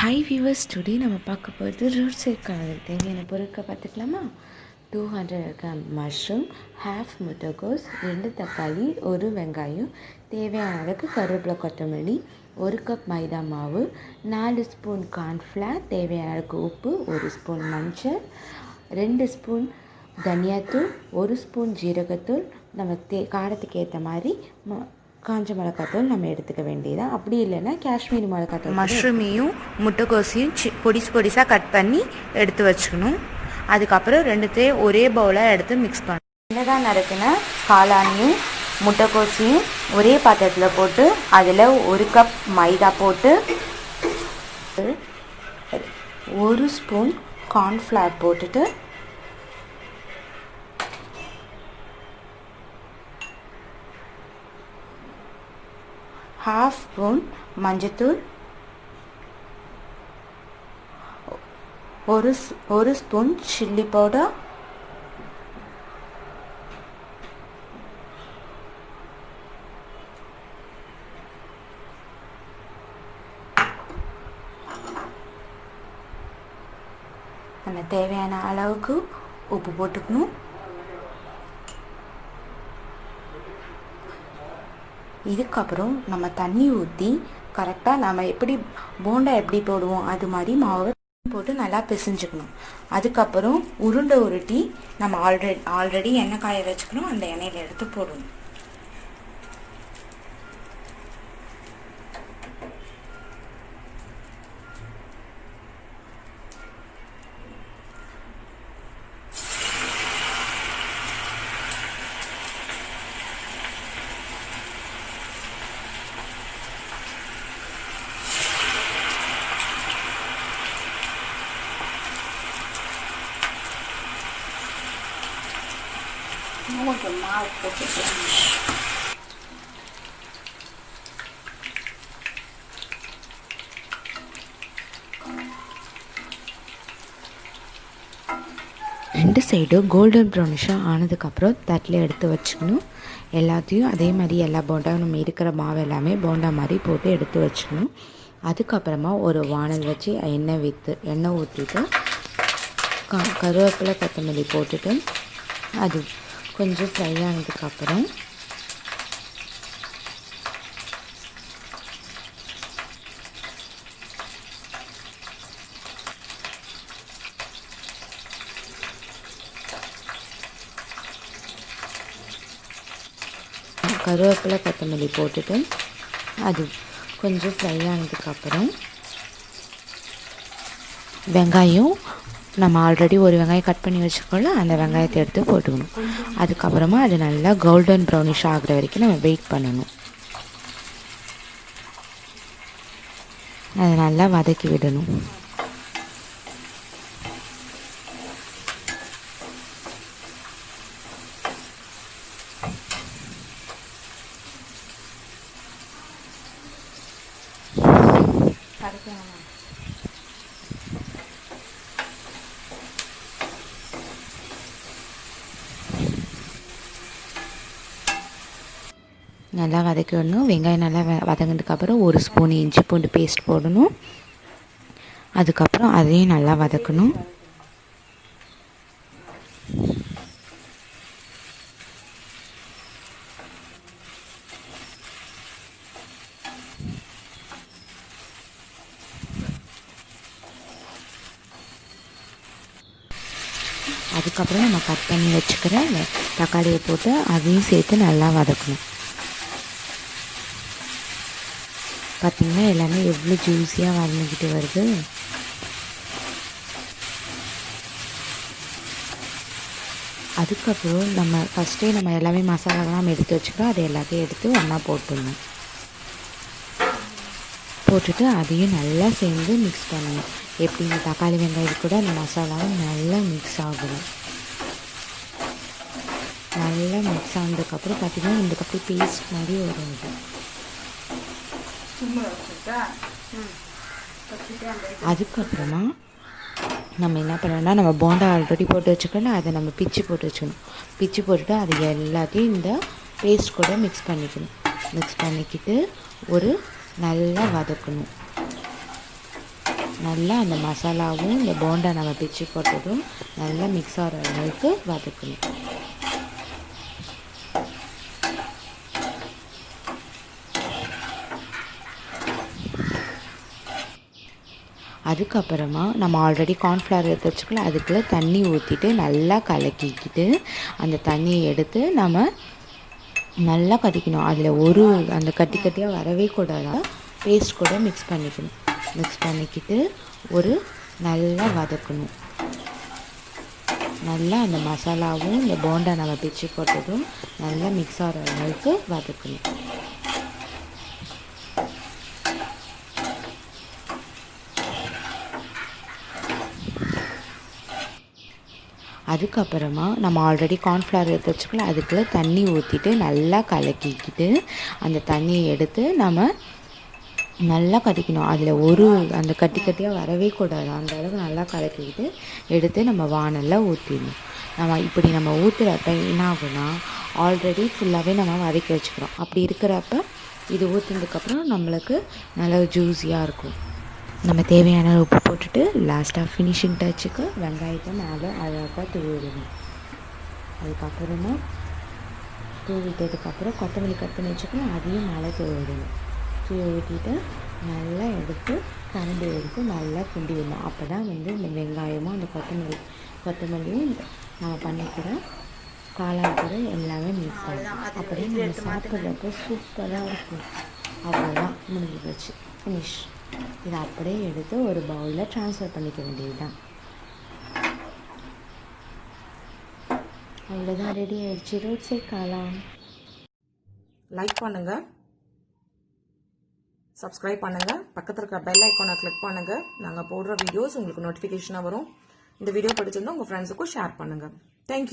Hi viewers, today நம்ம பார்க்க போகிறது ரோட் சைட் காலத்தில் தேவையான பொருட்கள் பார்த்துக்கலாமா. 200 கிராம் மஷ்ரூம், ஹாஃப் முட்டைகோஸ், 2 தக்காளி, 1 வெங்காயம், தேவையான அளவுக்கு கருவேப்பிலை, கொத்தமல்லி, 1 கப் மைதா மாவு, 4 ஸ்பூன் கார்ன்ஃப்ளவர், தேவையான அளவுக்கு உப்பு, 1 ஸ்பூன் மஞ்சள், 2 ஸ்பூன் தனியாத்தூள், 1 ஸ்பூன் ஜீரகத்தூள், நம்ம காரத்துக்கு ஏற்ற மாதிரி காஞ்ச மிளகாத்தூள் நம்ம எடுத்துக்க வேண்டியதான். அப்படி இல்லைன்னா காஷ்மீரி மிளகாத்தூள். மஷ்ரூமையும் முட்டைக்கோசையும் பொடிசாக கட் பண்ணி எடுத்து வச்சுக்கணும். அதுக்கப்புறம் ரெண்டுத்தையும் ஒரே பவுலாக எடுத்து மிக்ஸ் பண்ணணும். என்னதான் நடக்குன்னா காளானியும் முட்டைக்கோசையும் ஒரே பாத்திரத்தில் போட்டு அதில் 1 கப் மைதா போட்டு 1 ஸ்பூன் கார்ன்ஃப்ளவர் போட்டுட்டு हाफ स्पून मंजतूल, और स्पून चिल्ली पाउडर, தேவையான அளவுக்கு உப்பு போட்டுக்கணும். இதுக்கப்புறம் நம்ம தண்ணி ஊற்றி கரெக்டாக நம்ம எப்படி போண்டா எப்படி போடுவோம் அது மாதிரி மாவை போட்டு நல்லா பிசைஞ்சுக்கணும். அதுக்கப்புறம் உருண்டை உருட்டி நம்ம ஆல்ரெடி எண்ணெய் காய வச்சுக்கணும், அந்த எண்ணெயில் எடுத்து போடணும். கொஞ்சம் மாவு போட்டுக்கலாம். ரெண்டு சைடும் கோல்டன் ப்ரௌனிஷாக ஆனதுக்கப்புறம் தட்டில் எடுத்து வச்சுக்கணும். எல்லாத்தையும் அதே மாதிரி எல்லா போண்டா நம்ம இருக்கிற மாவு எல்லாமே போண்டா மாதிரி போட்டு எடுத்து வச்சுக்கணும். அதுக்கப்புறமா ஒரு வானல் வச்சு எண்ணெய் ஊற்றிட்டு கருவேப்பிலை, கொத்தமல்லி போட்டுட்டு அது கொஞ்சம் ஃப்ரை ஆனதுக்கப்புறம் கருவேப்பிலை, கொத்தமல்லி போட்டுட்டு அது கொஞ்சம் ஃப்ரை ஆனதுக்கப்புறம் வெங்காயம், நம்ம ஆல்ரெடி ஒரு வெங்காயம் கட் பண்ணி வச்சுக்கோல, அந்த வெங்காயத்தை எடுத்து போட்டுக்கணும். அதுக்கப்புறமா அது நல்லா கோல்டன் ப்ரௌனிஷ் ஆகிற வரைக்கும் நம்ம வெயிட் பண்ணணும். அதை நல்லா வதக்கி விடணும். நல்லா வதக்கி விடணும். வெங்காயம் நல்லா வதங்கினதுக்கப்புறம் 1 ஸ்பூன் இஞ்சி பூண்டு பேஸ்ட் போடணும். அதுக்கப்புறம் அதையும் நல்லா வதக்கணும். அதுக்கப்புறம் நம்ம கட் பண்ணி வச்சுக்கிற தக்காளியை போட்டு அதையும் சேர்த்து நல்லா வதக்கணும். பார்த்திங்கன்னா எல்லாமே எவ்வளோ ஜூஸியாக வதங்கிட்டு வருது. அதுக்கப்புறம் நம்ம ஃபஸ்ட்டே நம்ம எல்லாமே மசாலாலாம் எடுத்து வச்சுக்கிறோம், அதை எல்லாத்தையும் எடுத்து ஒன்றா போட்டுடணும். போட்டுட்டு அதையும் நல்லா சேர்ந்து மிக்ஸ் பண்ணணும். எப்படி இந்த தக்காளி வெங்காயம் கூட அந்த மசாலாவும் நல்லா மிக்ஸ் ஆகணும். நல்லா மிக்ஸ் ஆனதுக்கப்புறம் பார்த்திங்கன்னா இந்த கப்பி பேஸ்ட் மாதிரி வரும். அதுக்கப்புறமா நம்ம என்ன பண்ணணும்னா, நம்ம போண்டா ஆல்ரெடி போட்டு வச்சுக்கணும், அதை நம்ம பிச்சு போட்டு வச்சுக்கணும். பிச்சு போட்டுட்டு அது எல்லாத்தையும் இந்த பேஸ்ட் கூட மிக்ஸ் பண்ணிக்கிட்டு ஒரு நல்லா வதக்கணும். நல்லா அந்த மசாலாவும் இந்த போண்டா நம்ம பிச்சு போட்டதும் நல்லா மிக்ஸ் ஆகிற அளவுக்கு வதக்கணும். அதுக்கப்புறமா நம்ம ஆல்ரெடி கார்ன்ஃப்ளவர் எடுத்து வச்சுக்கலாம், அதுக்குள்ளே தண்ணி ஊற்றிட்டு நல்லா கலக்கிக்கிட்டு அந்த தண்ணியை எடுத்து நம்ம நல்லா கட்டிக்கணும். அதில் அந்த கட்டியாக வரவே கூடாது. பேஸ்ட் கூட மிக்ஸ் பண்ணிக்கிட்டு நல்லா வதக்கணும். நல்லா அந்த மசாலாவும் இந்த போண்டா நம்ம பிச்சு போட்டதும் நல்லா மிக்ஸ் ஆகிற அளவுக்கு வதக்கணும். அதுக்கப்புறமா நம்ம ஆல்ரெடி கார்ன்ஃப்ளவர் எடுத்து வச்சுக்கலாம், அதுக்குள்ளே தண்ணி ஊற்றிட்டு நல்லா கலக்கிக்கிட்டு அந்த தண்ணியை எடுத்து நம்ம நல்லா கட்டிக்கணும். அதில் அந்த கட்டியாக வரவே கூடாது. அந்த அளவுக்கு நல்லா கலக்கிக்கிட்டு எடுத்து நம்ம வானலில் ஊற்றிடணும். நம்ம ஊற்றுறப்ப என்ன ஆகுனா ஆல்ரெடி ஃபுல்லாகவே நம்ம வதக்கி வச்சுக்கிறோம். அப்படி இருக்கிறப்ப இது ஊற்றுனதுக்கப்புறம் நம்மளுக்கு நல்லா ஜூஸியாக இருக்கும். நம்ம தேவையான உப்பு போட்டுட்டு லாஸ்ட்டாக ஃபினிஷிங் டச்சுக்கு வெங்காயத்தை மேலே அழகாக தூவிடணும். அதுக்கப்புறமா தூவிட்டதுக்கப்புறம் கொத்தமல்லி கட் பண்ணி வச்சுக்கணும், அதையும் மேலே தூவிடணும். தூவிட்டிட்டு நல்லா எடுத்து கரண்டி எடுத்து நல்லா கிண்டி விடணும். அப்போ தான் இந்த வெங்காயமும் அந்த கொத்தமல்லியும் நம்ம பண்ணிக்கிற காளான் கூட எல்லாமே மிக்ஸ் ஆகும். அப்படியே நம்ம சாப்பிட்றப்ப சூப்பராக இருக்கும். அவ்வளோதான், முடிஞ்சு போச்சு, ஃபினிஷ். இதை அப்படியே எடுத்து ஒரு பவுலில் ட்ரான்ஸ்ஃபர் பண்ணிக்க வேண்டியது தான். அவ்வளோதான், ரெடி ஆகிடுச்சு ரோட் சைட் காளான். லைக் பண்ணுங்கள், சப்ஸ்கிரைப் பண்ணுங்கள், பக்கத்தில் இருக்கிற பெல் ஐக்கானை கிளிக் பண்ணுங்கள். நாங்கள் போடுற வீடியோஸ் உங்களுக்கு நோட்டிஃபிகேஷனாக வரும். இந்த வீடியோ பிடிச்சிருந்தா உங்கள் ஃப்ரெண்ட்ஸுக்கும் ஷேர் பண்ணுங்கள். தேங்க்யூ.